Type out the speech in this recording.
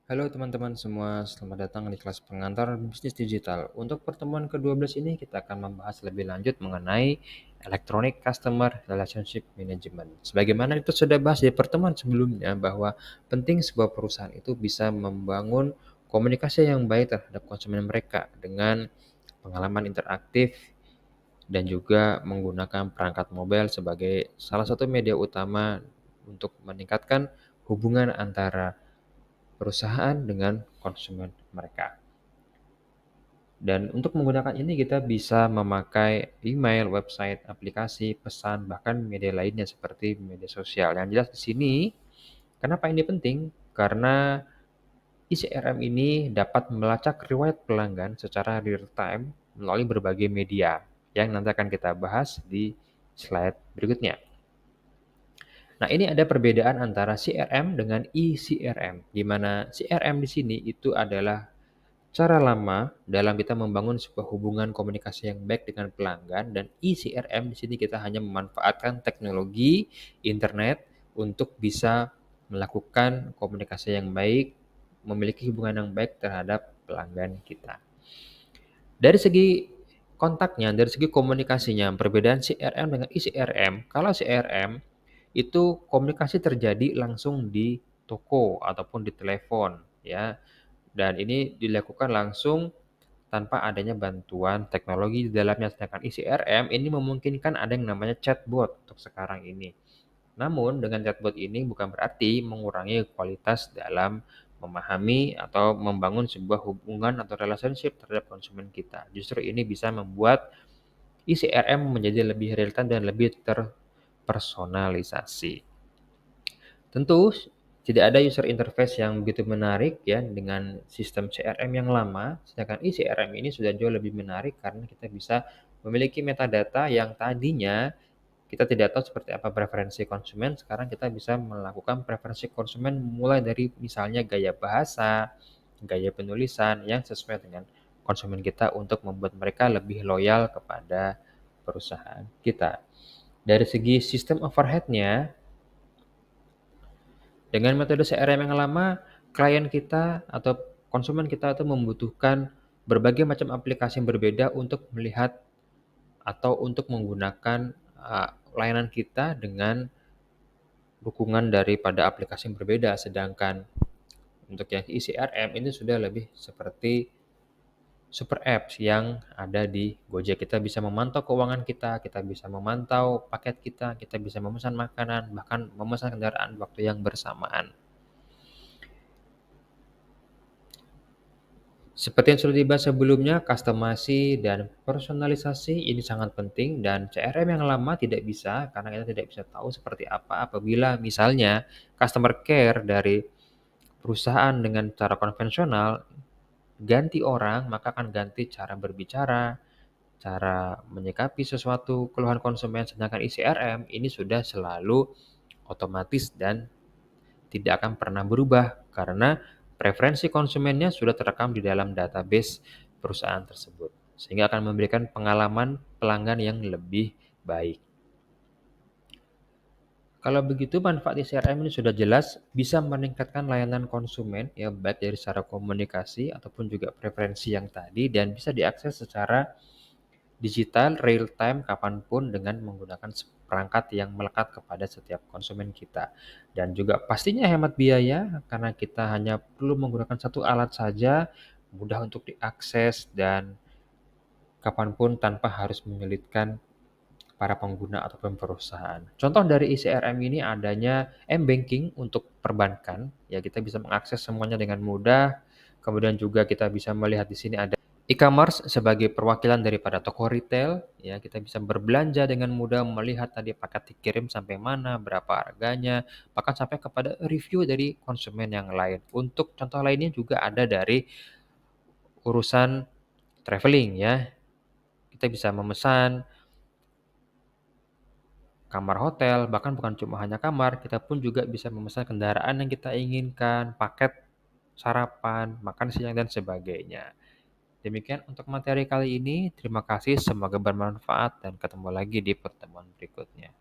Halo teman-teman semua, selamat datang di kelas pengantar bisnis digital. Untuk pertemuan ke-12 ini kita akan membahas lebih lanjut mengenai Electronic Customer Relationship Management. Sebagaimana itu sudah bahas di pertemuan sebelumnya bahwa penting sebuah perusahaan itu bisa membangun komunikasi yang baik terhadap konsumen mereka dengan pengalaman interaktif dan juga menggunakan perangkat mobile sebagai salah satu media utama untuk meningkatkan hubungan antara perusahaan dengan konsumen mereka. Dan untuk menggunakan ini kita bisa memakai email, website, aplikasi, pesan, bahkan media lainnya seperti media sosial. Yang jelas di sini, kenapa ini penting? Karena ICRM ini dapat melacak riwayat pelanggan secara real time melalui berbagai media yang nanti akan kita bahas di slide berikutnya. Nah, ini ada perbedaan antara CRM dengan eCRM, di mana CRM di sini itu adalah cara lama dalam kita membangun sebuah hubungan komunikasi yang baik dengan pelanggan, dan eCRM di sini kita hanya memanfaatkan teknologi internet untuk bisa melakukan komunikasi yang baik, memiliki hubungan yang baik terhadap pelanggan kita. Dari segi kontaknya, dari segi komunikasinya, perbedaan CRM dengan eCRM, kalau CRM itu komunikasi terjadi langsung di toko ataupun di telepon ya. Dan ini dilakukan langsung tanpa adanya bantuan teknologi di dalamnya. Sedangkan ICRM ini memungkinkan ada yang namanya chatbot untuk sekarang ini. Namun dengan chatbot ini bukan berarti mengurangi kualitas dalam memahami atau membangun sebuah hubungan atau relationship terhadap konsumen kita. Justru ini bisa membuat ICRM menjadi lebih real time dan lebih terpersonalisasi. Tentu tidak ada user interface yang begitu menarik ya dengan sistem CRM yang lama, sedangkan eCRM ini sudah jauh lebih menarik karena kita bisa memiliki metadata yang tadinya kita tidak tahu seperti apa preferensi konsumen. Sekarang kita bisa melakukan preferensi konsumen mulai dari misalnya gaya bahasa, gaya penulisan yang sesuai dengan konsumen kita untuk membuat mereka lebih loyal kepada perusahaan kita. Dari segi sistem overhead-nya, dengan metode CRM yang lama, klien kita atau konsumen kita itu membutuhkan berbagai macam aplikasi yang berbeda untuk melihat atau untuk menggunakan layanan kita dengan dukungan daripada aplikasi yang berbeda. Sedangkan untuk yang eCRM ini sudah lebih seperti super apps yang ada di Gojek. Kita bisa memantau keuangan kita, kita bisa memantau paket kita bisa memesan makanan, bahkan memesan kendaraan waktu yang bersamaan. Seperti yang sudah dibahas sebelumnya, customization dan personalisasi ini sangat penting, dan CRM yang lama tidak bisa karena kita tidak bisa tahu seperti apa apabila misalnya customer care dari perusahaan dengan cara konvensional ganti orang, maka akan ganti cara berbicara, cara menyikapi sesuatu keluhan konsumen. Sedangkan ICRM ini sudah selalu otomatis dan tidak akan pernah berubah karena preferensi konsumennya sudah terekam di dalam database perusahaan tersebut, sehingga akan memberikan pengalaman pelanggan yang lebih baik. Kalau begitu manfaat CRM ini sudah jelas, bisa meningkatkan layanan konsumen ya, baik dari secara komunikasi ataupun juga preferensi yang tadi, dan bisa diakses secara digital real time kapanpun dengan menggunakan perangkat yang melekat kepada setiap konsumen kita. Dan juga pastinya hemat biaya karena kita hanya perlu menggunakan satu alat saja, mudah untuk diakses dan kapanpun tanpa harus menyulitkan para pengguna ataupun perusahaan. Contoh dari ICRM ini adanya m-banking untuk perbankan, ya kita bisa mengakses semuanya dengan mudah. Kemudian juga kita bisa melihat di sini ada e-commerce sebagai perwakilan daripada toko retail, ya kita bisa berbelanja dengan mudah, melihat tadi paket dikirim sampai mana, berapa harganya, bahkan sampai kepada review dari konsumen yang lain. Untuk contoh lainnya juga ada dari urusan traveling ya. Kita bisa memesan kamar hotel, bahkan bukan cuma hanya kamar, kita pun juga bisa memesan kendaraan yang kita inginkan, paket sarapan, makan siang, dan sebagainya. Demikian untuk materi kali ini. Terima kasih, semoga bermanfaat dan ketemu lagi di pertemuan berikutnya.